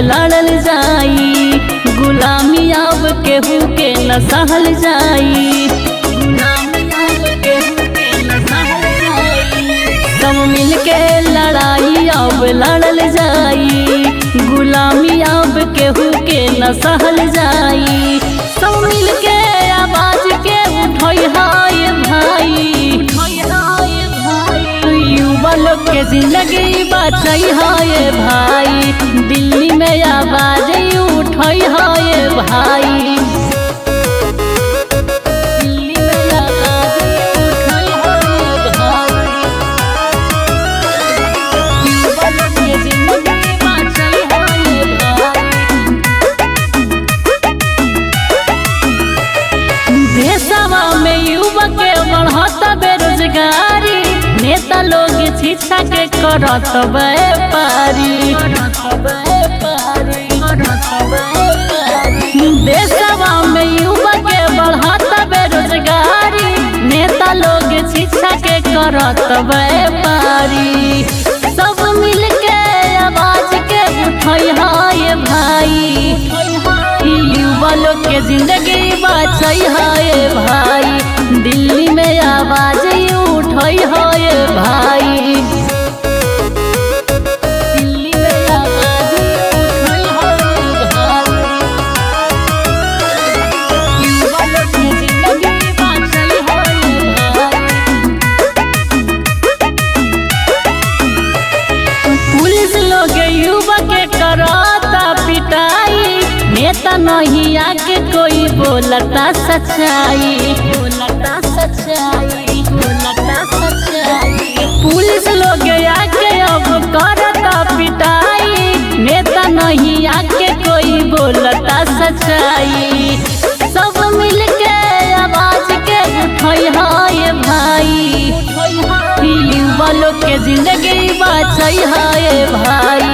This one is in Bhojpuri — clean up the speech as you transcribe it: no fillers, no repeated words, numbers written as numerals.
लड़ल जाई गुलामी अब केहू के न सहल जाई, सब मिल के लड़ाई अब लड़ल जाई गुलामी अब केहू के न सहल जाई। सब मिल के आवाज के उठई हाय भाई, युवा लोग के जिंदगी बचाई हाय भाई, दिल्ली में आवाज उठई हाय भाई, दिल्ली में आवाज उठई हाय भाई, युवा लोग के जिंदगी बचाई हाय भाई। देशवा में युवा के बढ़त बेरोजगारी, नेता लोग शिक्षा के करत व्यापारी, देशवा में युवा के बढ़त बेरोजगारी, नेता लोग शिक्षा के करत व्यापारी। सब मिल के आवाज के उठई हाय भाई, युवा लोग के जिंदगी बचाई हाय भाई, दिल्ली में आवाज उठई हाय भाई, दिल्ली में आवाज उठई हाय भाई, युवा लोग के जिंदगी बचाई हाय भाई। पुलिस लोग युवा के करता पिटाई, नेता नहीं आके कोई बोलता सच्चाई, बोलता सच्चाई, बोलता सच्चाई। पुलिस लोग आके अब करता पिटाई, नेता नहीं आके कोई बोलता सच्चाई। सब मिल के आवाज के उठई हाय भाई, युवा लोग के जिंदगी बचाई हाय भाई,